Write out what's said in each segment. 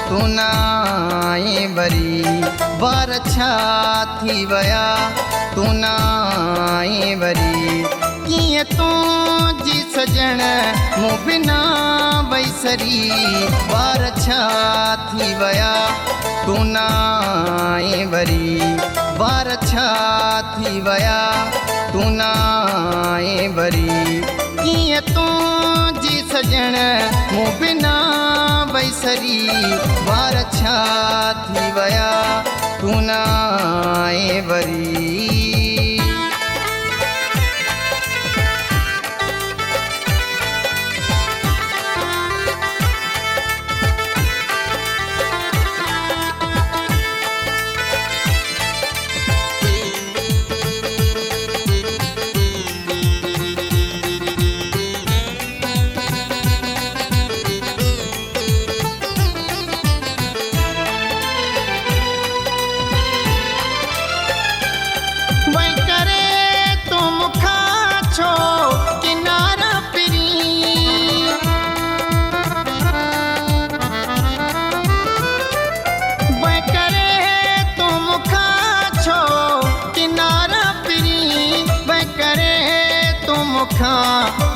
तू ना आए वरी। बार छा थी वया तू ना आए वरी। कीअं तुंहिंजी सजण मूं बिना वैसरी। बार छा थी वया तू ना आए वरी। बार छा थी वया तू ना आए वरी। कीअं तुंहिंजी सजण मूं बिना वैसरी। बार छा थी वया तू ना आए वरी।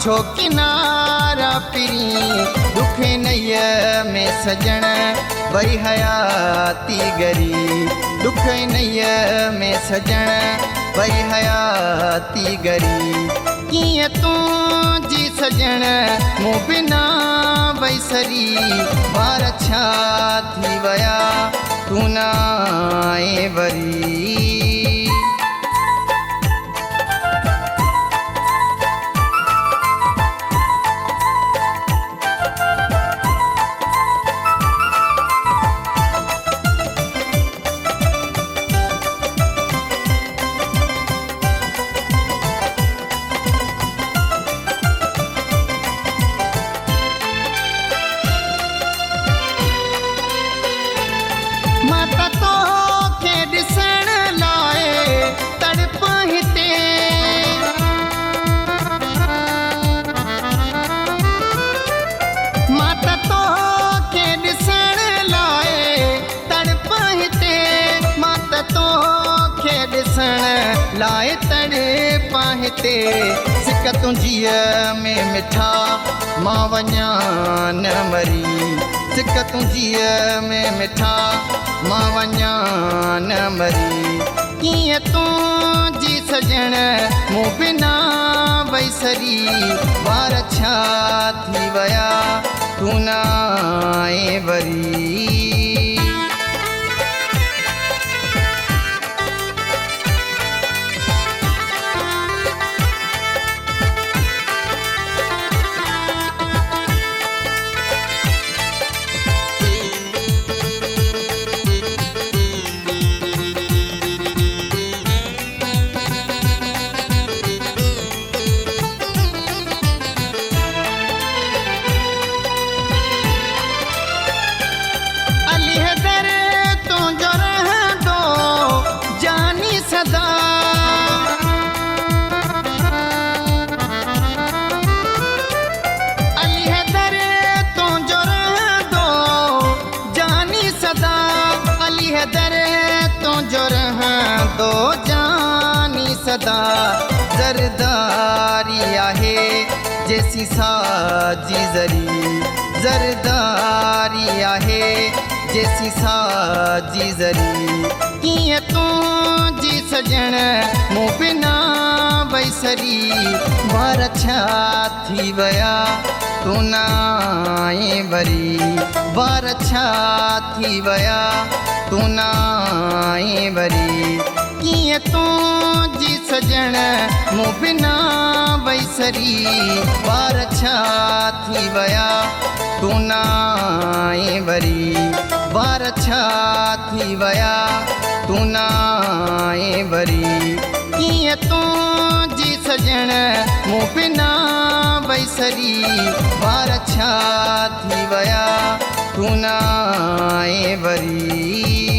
छो किनारा पिरी दुख नैया में सजण वरी हयाती गरी। दुख नैया में सजण वरी हयाती गरी। कीअं तुंहिंजी सजण मूं बिना वैसरी। बार छा थी वया तू ना आए वरी। लाए तड़े पाहिते सिक तुंहिंजीअ में मिठा मां वञा न मरी। सिक तुंहिंजीअ में मिठा मां वञा न मरी। कीअं तुंहिंजी सजण मूं बिना वैसरी। बार छा थी वया तू ना आए वरी। तो जानी सदा ज़रदारी आहे जैसी साजी ज़री। ज़रदारी आहे जैसी साजी ज़री। कीअं तुंहिंजी सजण मूं बिना वैसरी। बार छा थी वया तू ना आए वरी। बार छा थी वया तू ना आए वरी। कीअं तुंहिंजी सजण मूं बिना वैसरी। बार छा थी वया तू ना आए वरी। बार छा थी वया तू ना आए वरी। कीअं तुंहिंजी सजण मूं बिना वैसरी। बार छा थी वया तू ना आए वरी।